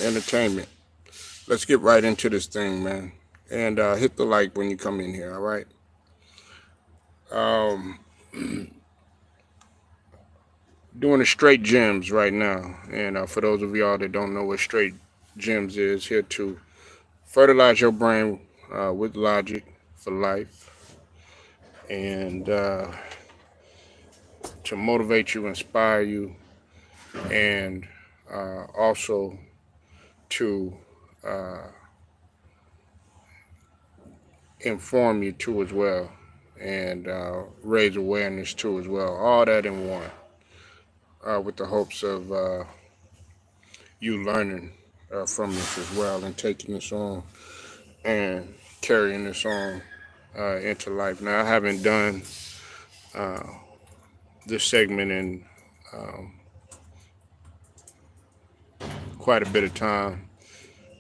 entertainment. Let's get right into this thing, man. And hit the like when you come in here, all right? Um, doing the straight gems right now. And for those of y'all that don't know what straight gems is, here to fertilize your brain with logic for life and to motivate you, inspire you, and also to uh, inform you too as well, and raise awareness too as well. All that in one, with the hopes of you learning from this as well and taking this on and carrying this on into life. Now, I haven't done uh, this segment in um, quite a bit of time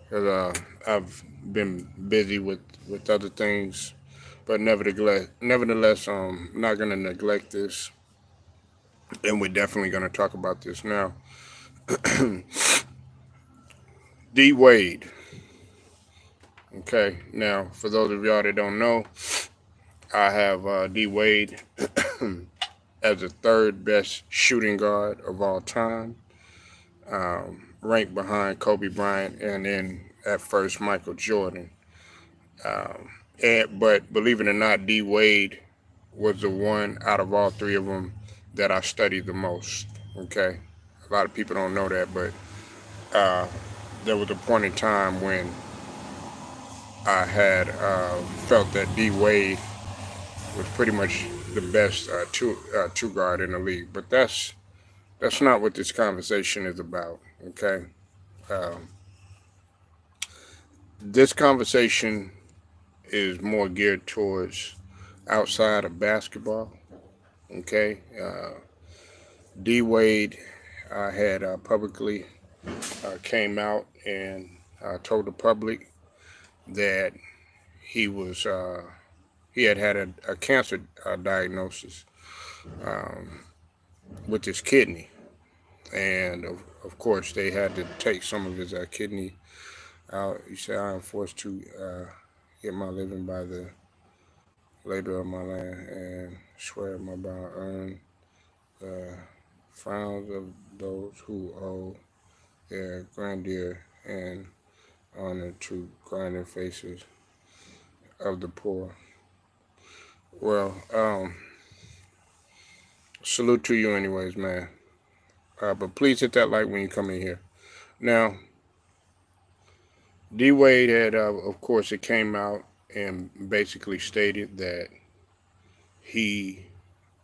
because I've been busy with other things, but nevertheless, not going to neglect this, and we're definitely going to talk about this now. Dwade. Okay, now for those of y'all that don't know, I have Dwade as the third best shooting guard of all time, ranked behind Kobe Bryant and then at first Michael Jordan. Um, but believe it or not, Dwade was the one out of all three of them that I studied the most. Okay, a lot of people don't know that, but uh, there was a point in time when I had felt that Dwade was pretty much the best two guard in the league. But that's not what this conversation is about. Okay, um, this conversation is more geared towards outside of basketball. Okay, D Wade had publicly came out and told the public that he was he had a cancer diagnosis um, with his kidney, and of course they had to take some of his kidney out. He said, "I am forced to get my living by the labor of my land and swear my vow earn the frowns of those who owe their grandeur and honor to grinding faces of the poor." Well, salute to you anyways, man. But please hit that like when you come in here. Now, D Wade had, of course, it came out and basically stated that he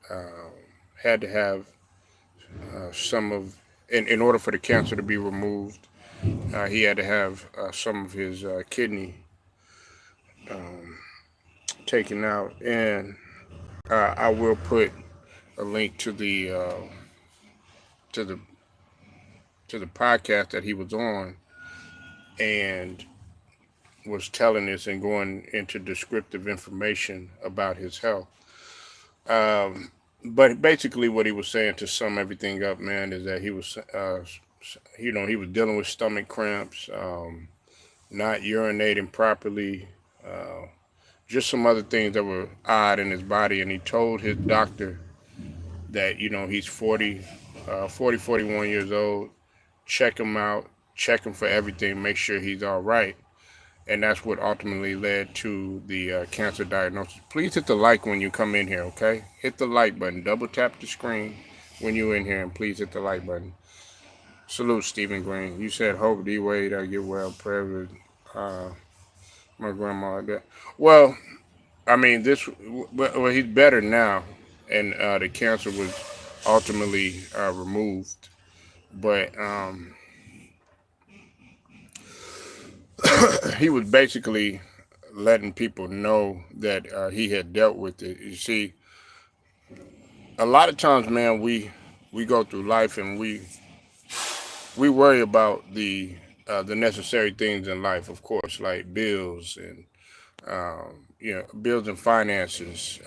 uh, had to have some of, in order for the cancer to be removed, he had to have some of his kidney um, taken out. And I will put a link to the to the podcast that he was on and was telling this and going into descriptive information about his health. But basically, what he was saying, to sum everything up, man, is that he was, he was dealing with stomach cramps, not urinating properly, uh, just some other things that were odd in his body. And he told his doctor that, he's 41 years old. Check him out, check him for everything, make sure he's all right. And that's what ultimately led to the cancer diagnosis. Please hit the like when you come in here, okay? Hit the like button. Double tap the screen when you're in here, and please hit the like button. Salute, Stephen Green. You said, hope D Wade I get well. Prayer with my grandma. Well, I mean, well, he's better now, and the cancer was ultimately removed. But he was basically letting people know that he had dealt with it. You see, a lot of times, man, we go through life and we worry about the necessary things in life, of course, like bills and bills and finances,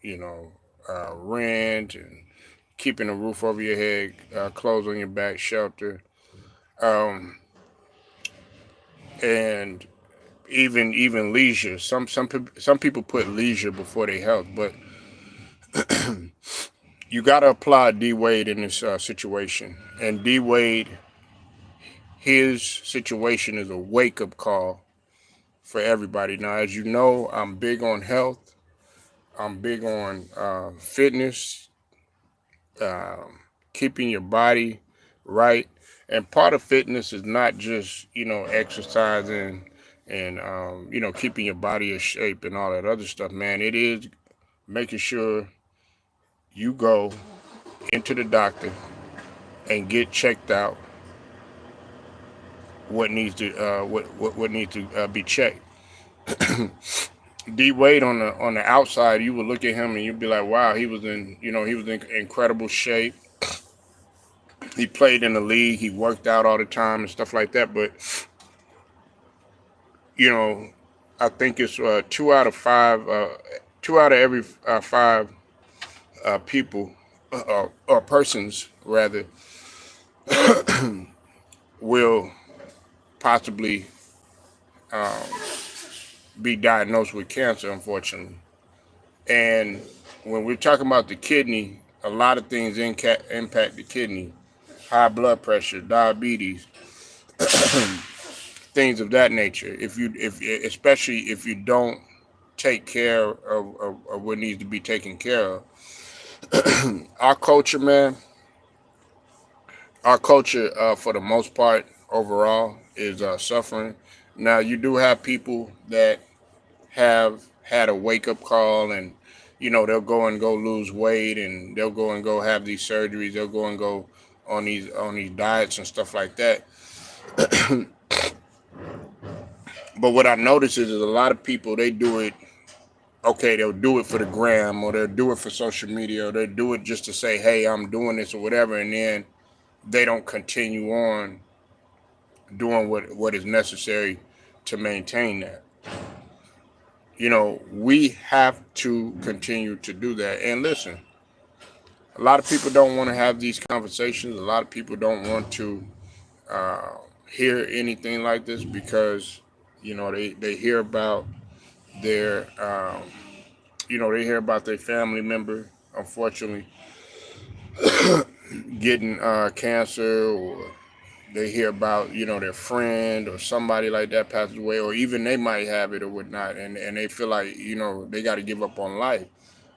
you know, rent and keeping a roof over your head, clothes on your back, shelter. Um, and even leisure. Some people put leisure before their health, but you got to apply D Wade in this situation. And D Wade, his situation is a wake up call for everybody. Now, as you know, I'm big on health. I'm big on fitness, uh, keeping your body right. And part of fitness is not just, exercising and, keeping your body in shape and all that other stuff, man. It is making sure you go into the doctor and get checked out what needs to what needs to be checked. D Wade on the outside, you would look at him and you'd be like, wow, he was in incredible shape. He played in the league, he worked out all the time and stuff like that. But you know, I think it's two out of every five people or persons rather will possibly um, be diagnosed with cancer, unfortunately. And when we're talking about the kidney, a lot of things impact the kidney: high blood pressure, diabetes, things of that nature. If especially if you don't take care of what needs to be taken care of. Our culture, man, our culture, for the most part, overall, is suffering. Now, you do have people that have had a wake up call, and they'll go lose weight, and they'll go have these surgeries. They'll go on these diets and stuff like that. But what I notice is a lot of people, they do it. Okay, they'll do it for the gram, or they'll do it for social media, or they'll do it just to say, "Hey, I'm doing this" or whatever, and then they don't continue on doing what is necessary to maintain that. We have to continue to do that. And listen, a lot of people don't want to have these conversations. A lot of people don't want to uh, hear anything like this because, they hear about their, they hear about their family member, unfortunately, getting cancer, or they hear about their friend or somebody like that passes away, or even they might have it or whatnot, and they feel like they got to give up on life.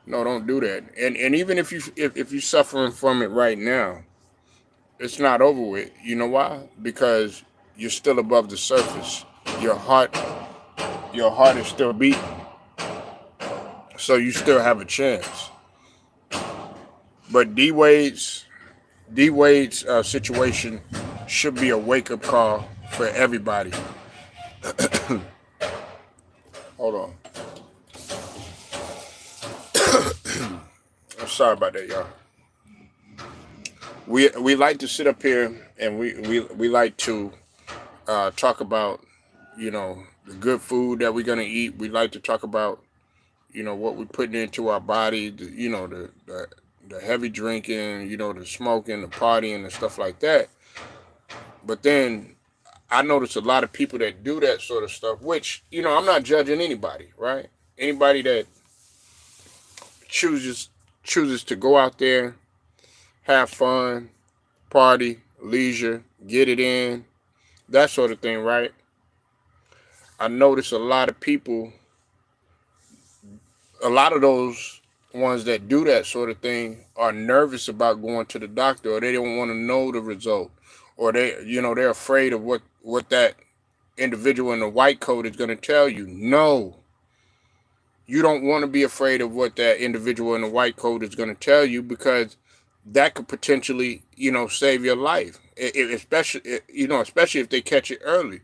No, don't do that. And even if you're suffering from it right now, it's not over with. You know why? Because you're still above the surface. Your heart your heart is still beating, so you still have a chance. But D Wade's situation should be a wake up call for everybody. Hold on. I'm sorry about that, y'all. We like to sit up here and we like to talk about the good food that we're gonna eat. We like to talk about what we're putting into our body. The heavy drinking, the smoking, the partying, and stuff like that. But then I notice a lot of people that do that sort of stuff, which, I'm not judging anybody, right? Anybody that chooses to go out there, have fun, party, leisure, get it in, that sort of thing, right? I notice a lot of those ones that do that sort of thing are nervous about going to the doctor, or they don't want to know the result, or they're afraid of what that individual in the white coat is going to tell you. No, you don't want to be afraid of what that individual in the white coat is going to tell you, because that could potentially, save your life. Especially if they catch it early.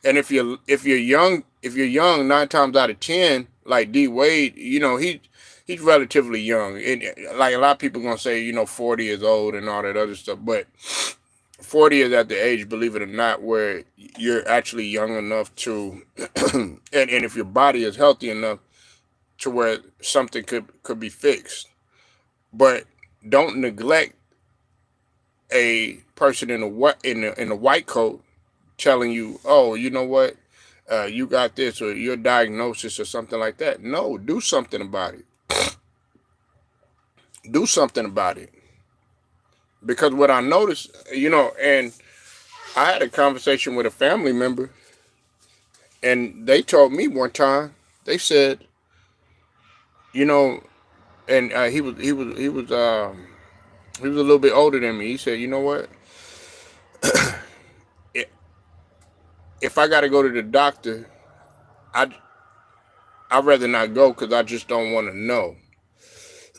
And if you're young, 9 times out of 10, like D Wade, he's relatively young. And like a lot of people gonna say, 40 is old and all that other stuff, but 40 is at the age, believe it or not, where you're actually young enough to, and if your body is healthy enough to where something could be fixed. But don't neglect a person in a white coat telling you, oh, you know what? you got this or your diagnosis or something like that. No, do something about it. Do something about it. Because what I noticed, and I had a conversation with a family member, and they told me one time, they said, you know, and he was a little bit older than me. He said, you know what? If I got to go to the doctor, I I'd rather not go because I just don't want to know.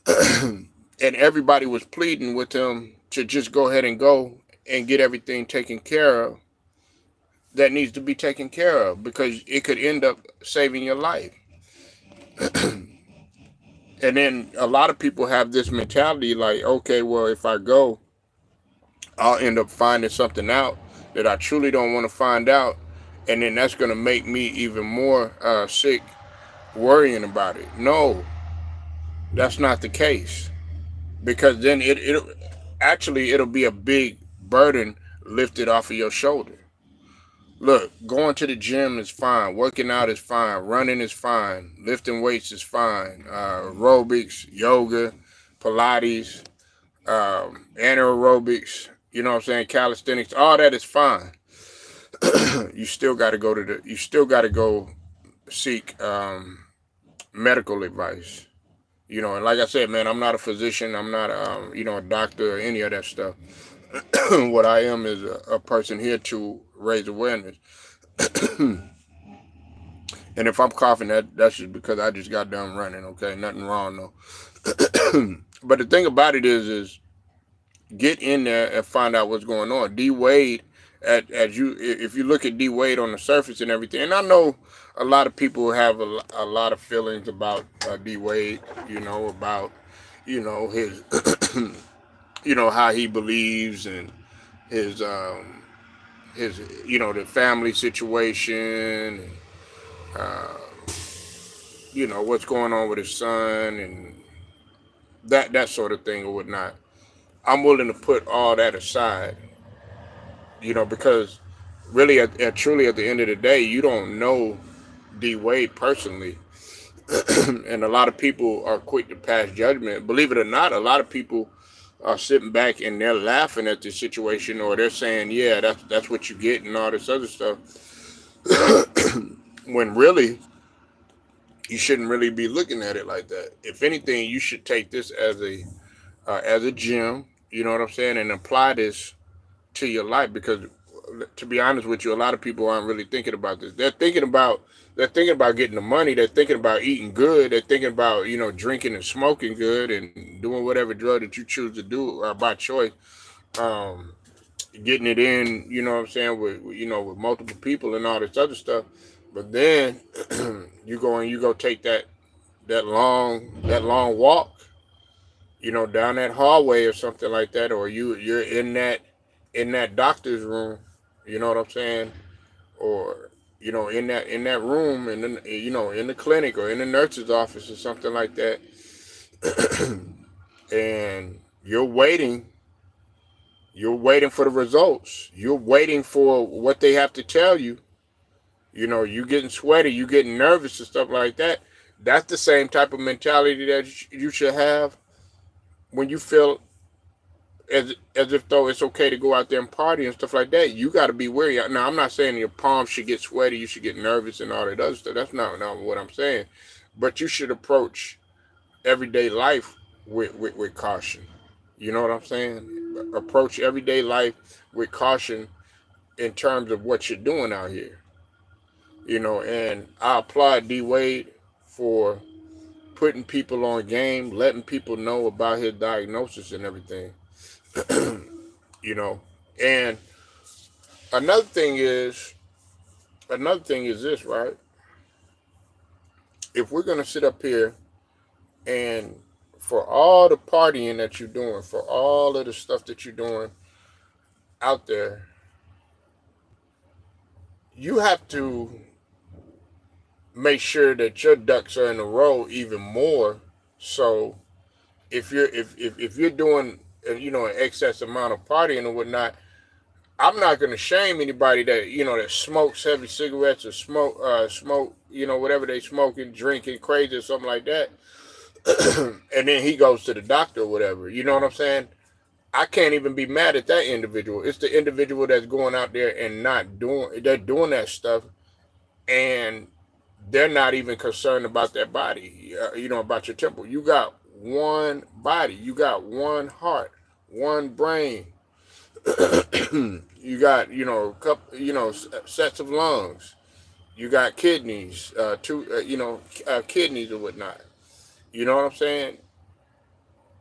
And everybody was pleading with him to just go ahead and go and get everything taken care of that needs to be taken care of because it could end up saving your life. And then a lot of people have this mentality like, okay, well, if I go, I'll end up finding something out that I truly don't want to find out. And then that's going to make me even more sick worrying about it. No, that's not the case. Because then it'll be a big burden lifted off of your shoulder. Look, going to the gym is fine, working out is fine, running is fine, lifting weights is fine, aerobics, yoga, Pilates, anaerobics, you know what I'm saying, calisthenics, all that is fine. You still got to you still got to go seek medical advice. And like I said, man, I'm not a physician. I'm not, a doctor or any of that stuff. What I am is a person here to raise awareness. And if I'm coughing, that's just because I just got done running. Okay, nothing wrong though. But the thing about it is get in there and find out what's going on. Dwade, if you look at Dwade on the surface and everything, and I know a lot of people have a lot of feelings about Dwade, about his how he believes and his the family situation and what's going on with his son and that sort of thing or whatnot. I'm willing to put all that aside, because really, truly, at the end of the day, you don't know Dwade personally, and a lot of people are quick to pass judgment. Believe it or not, a lot of people are sitting back and they're laughing at the situation, or they're saying, "Yeah, that's what you get," and all this other stuff. When really, you shouldn't really be looking at it like that. If anything, you should take this as a gym. You know what I'm saying, and apply this to your life because, to be honest with you, a lot of people aren't really thinking about this. They're thinking about getting the money. They're thinking about eating good. They're thinking about drinking and smoking good and doing whatever drug that you choose to do by choice. Um, Getting it in, you know what I'm saying, with multiple people and all this other stuff. But then you go take that long walk, down that hallway or something like that, or you're in that doctor's room, you know what I'm saying, or in that room, and then in the clinic or in the nurse's office or something like that, and you're waiting for the results. You're waiting for what they have to tell you. You getting sweaty, you getting nervous and stuff like that. That's the same type of mentality that you should have when you feel as if though it's okay to go out there and party and stuff like that. You got to be wary. Now, I'm not saying your palms should get sweaty, you should get nervous and all that other stuff. That's not what I'm saying. But you should approach everyday life with caution. You know what I'm saying? Approach everyday life with caution in terms of what you're doing out here. And I applaud Dwade for putting people on game, letting people know about his diagnosis and everything. And another thing is this, right? If we're gonna sit up here and for all the partying that you're doing, for all of the stuff that you're doing out there, you have to make sure that your ducks are in a row even more. So if you're doing an excess amount of partying and whatnot, I'm not going to shame anybody that that smokes heavy cigarettes or smoke whatever they smoking, drinking, crazy or something like that, and then he goes to the doctor or whatever. You know what I'm saying? I can't even be mad at that individual. It's the individual that's going out there and not doing they're doing that stuff, and they're not even concerned about their body. About your temple. You got one body. You got one heart, one brain. You got couple sets of lungs. You got kidneys, kidneys or whatnot. You know what I'm saying?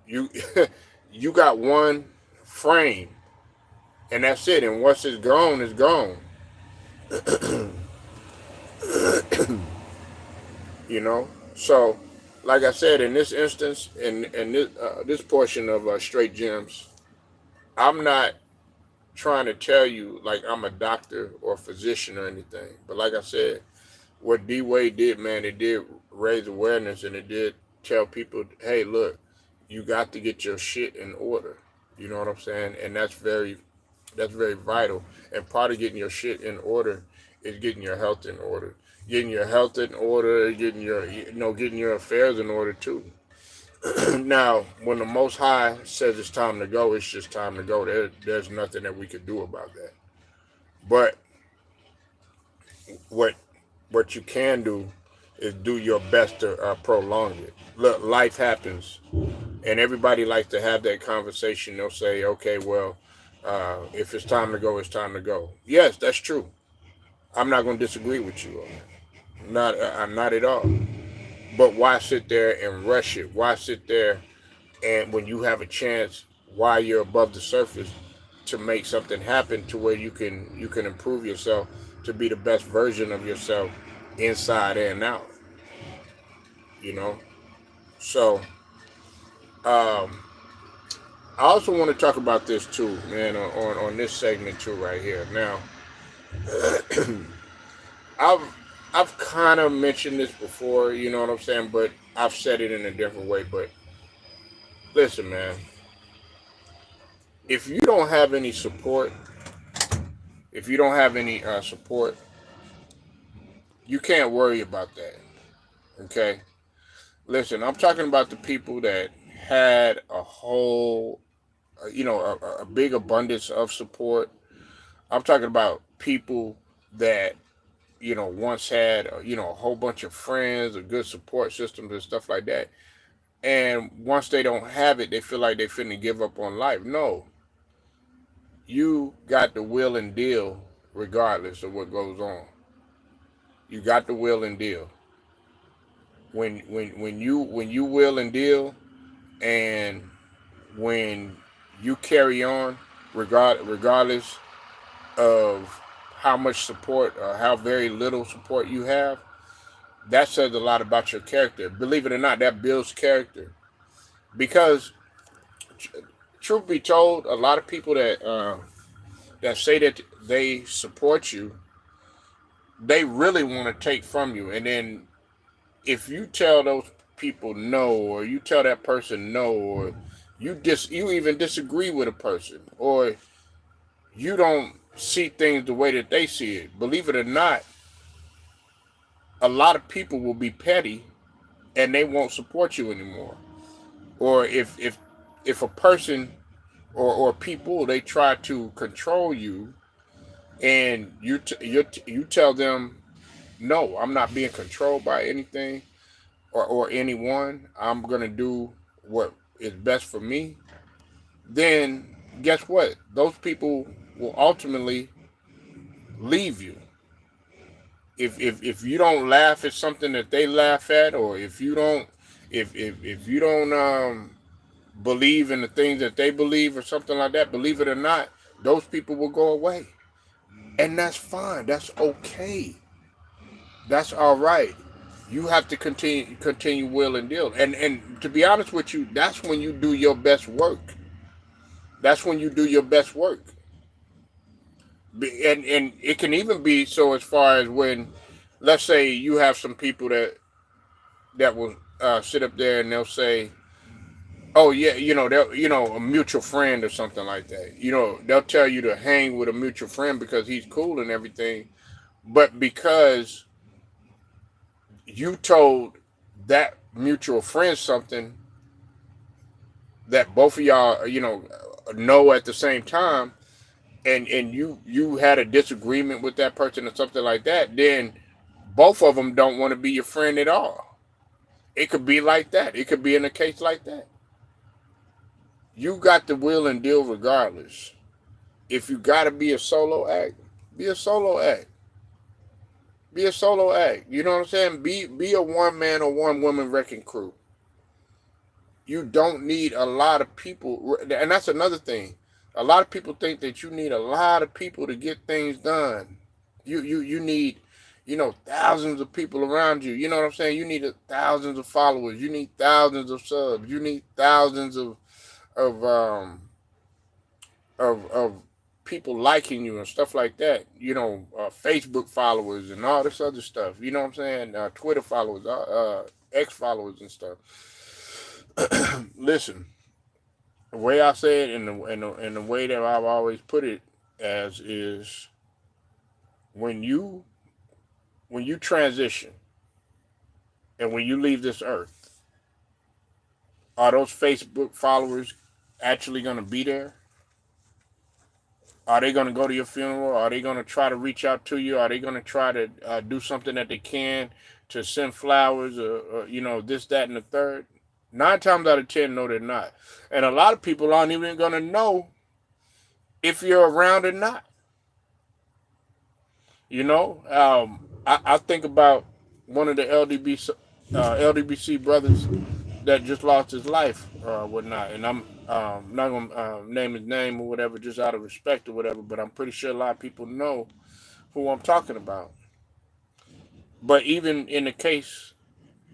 You you got one frame, and that's it. And once it's gone, it's gone. So like I said, in this instance, in this portion of Straight Gems, I'm not trying to tell you like I'm a doctor or physician or anything. But like I said, what Dwade did, man, it did raise awareness, and it did tell people, hey, look, you got to get your shit in order. You know what I'm saying? And that's very vital. And part of getting your shit in order is getting your health in order. Getting your health in order, getting your affairs in order too. Now, when the Most High says it's time to go, it's just time to go. There's nothing that we could do about that. But what you can do is do your best to prolong it. Look, life happens, and everybody likes to have that conversation. They'll say, okay, well, if it's time to go, it's time to go. Yes, that's true. I'm not going to disagree with you on that. Not at all. But why sit there and rush it? Why sit there and when you have a chance while you're above the surface to make something happen to where you can improve yourself to be the best version of yourself inside and out. You know? So I also want to talk about this too, man, on this segment too right here. Now I've kind of mentioned this before, you know what I'm saying, but I've said it in a different way. But listen, man, if you don't have any support, support, you can't worry about that. Okay, listen, I'm talking about the people that had a whole, a big abundance of support. I'm talking about people that once had a whole bunch of friends, a good support systems and stuff like that. And once they don't have it, they feel like they finna give up on life. No, you got the will and deal regardless of what goes on. You got the will and deal. When you will and deal, and when you carry on, regardless of how much support or how very little support you have, that says a lot about your character. Believe it or not, that builds character. Because, truth be told, a lot of people that say that they support you, they really want to take from you. And then if you tell those people no, or you tell that person no, or you even disagree with a person, or you don't see things the way that they see it, believe it or not, a lot of people will be petty and they won't support you anymore. Or if a person or people, they try to control you, and you tell them, no, I'm not being controlled by anything or anyone. I'm gonna do what is best for me. Then guess what? Those people will ultimately leave you. If you don't laugh at something that they laugh at, or if you don't believe in the things that they believe or something like that, believe it or not, those people will go away. And that's fine. That's okay. That's all right. You have to continue will and deal. And to be honest with you, that's when you do your best work. That's when you do your best work. And it can even be so as far as when, let's say you have some people that will sit up there and they'll say, Oh yeah, they'll a mutual friend or something like that. They'll tell you to hang with a mutual friend because he's cool and everything, but because you told that mutual friend something that both of y'all know at the same time, and you had a disagreement with that person or something like that, then both of them don't want to be your friend at all. It could be like that. It could be in a case like that. You got the will and deal regardless. If you got to be a solo act, be a solo act. Be a solo act. You know what I'm saying? Be a one man or one woman wrecking crew. You don't need a lot of people, and that's another thing. A lot of people think that you need a lot of people to get things done. You need, thousands of people around you. You know what I'm saying? You need thousands of followers. You need thousands of subs. You need thousands of of people liking you and stuff like that. Facebook followers and all this other stuff. You know what I'm saying? Twitter followers, X followers and stuff. Listen, the way I say it, and the way that I've always put it as is, when you transition and when you leave this earth, are those Facebook followers actually going to be there? Are they going to go to your funeral? Are they going to try to reach out to you? Are they going to try to do something that they can to send flowers or this, that, and the third? 9 times out of 10, no, they're not. And a lot of people aren't even going to know if you're around or not. I think about one of the LDBC brothers that just lost his life or whatnot, and I'm not gonna name his name or whatever, just out of respect or whatever. But I'm pretty sure a lot of people know who I'm talking about. But even in the case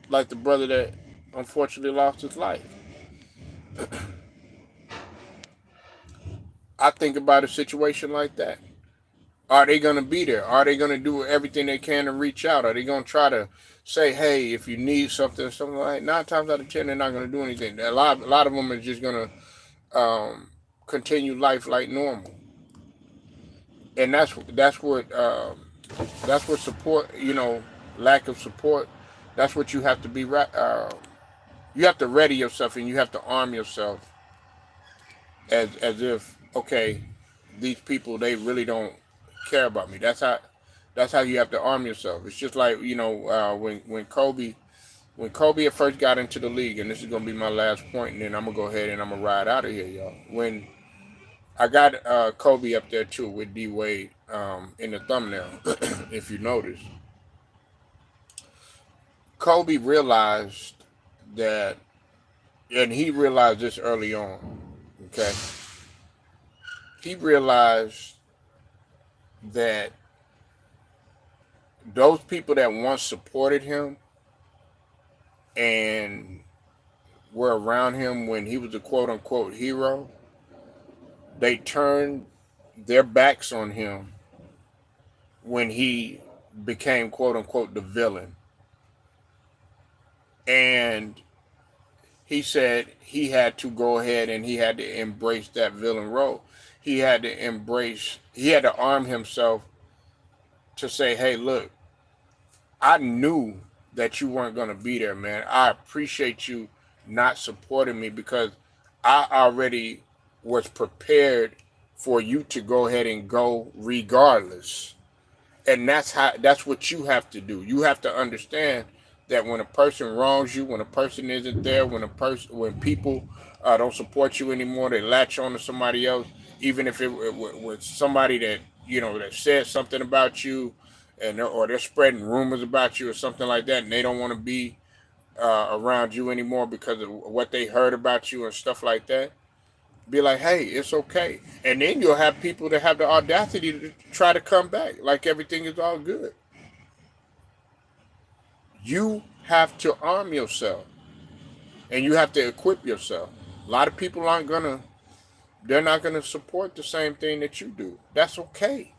like the brother that unfortunately lost his life, I think about a situation like that. Are they going to be there? Are they going to do everything they can to reach out? Are they going to try to say, "Hey, if you need something like that?" 9 times out of 10, they're not going to do anything. A lot of them are just going to continue life like normal, and that's what support. Lack of support. That's what you have to be. You have to ready yourself, and you have to arm yourself as if, okay, these people, they really don't care about me. That's how you have to arm yourself. It's just like when Kobe at first got into the league, and this is gonna be my last point, and then I'm gonna go ahead and I'm gonna ride out of here, y'all. When I got Kobe up there too with Dwade in the thumbnail, if you notice, Kobe realized that, and he realized this early on. Okay, he realized that those people that once supported him and were around him when he was a quote unquote hero, they turned their backs on him when he became quote unquote the villain. And he said he had to go ahead and he had to embrace that villain role. He had to arm himself to say, "Hey, look, I knew that you weren't going to be there, man. I appreciate you not supporting me because I already was prepared for you to go ahead and go regardless." And that's what you have to do. You have to understand that when a person wrongs you, when a person isn't there, when people don't support you anymore, they latch on to somebody else, even if it was somebody that that said something about you, or they're spreading rumors about you or something like that, and they don't want to be around you anymore because of what they heard about you and stuff like that. Be like, "Hey, it's okay," and then you'll have people that have the audacity to try to come back like everything is all good. You have to arm yourself and you have to equip yourself. A lot of people they're not gonna support the same thing that you do. That's okay.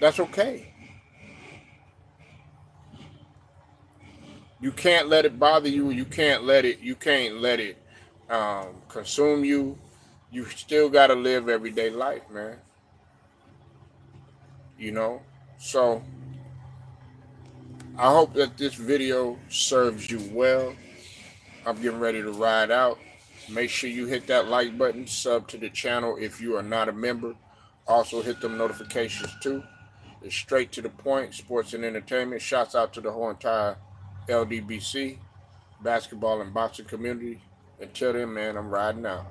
That's okay. You can't let it bother you. You can't let it consume you. You still gotta live everyday life, man. You know. So I hope that this video serves you well. I'm getting ready to ride out. Make sure you hit that like button, sub to the channel if you are not a member. Also hit them notifications too. It's straight to the point, sports and entertainment. Shouts out to the whole entire LDBC, basketball and boxing community. Until then, man, I'm riding out.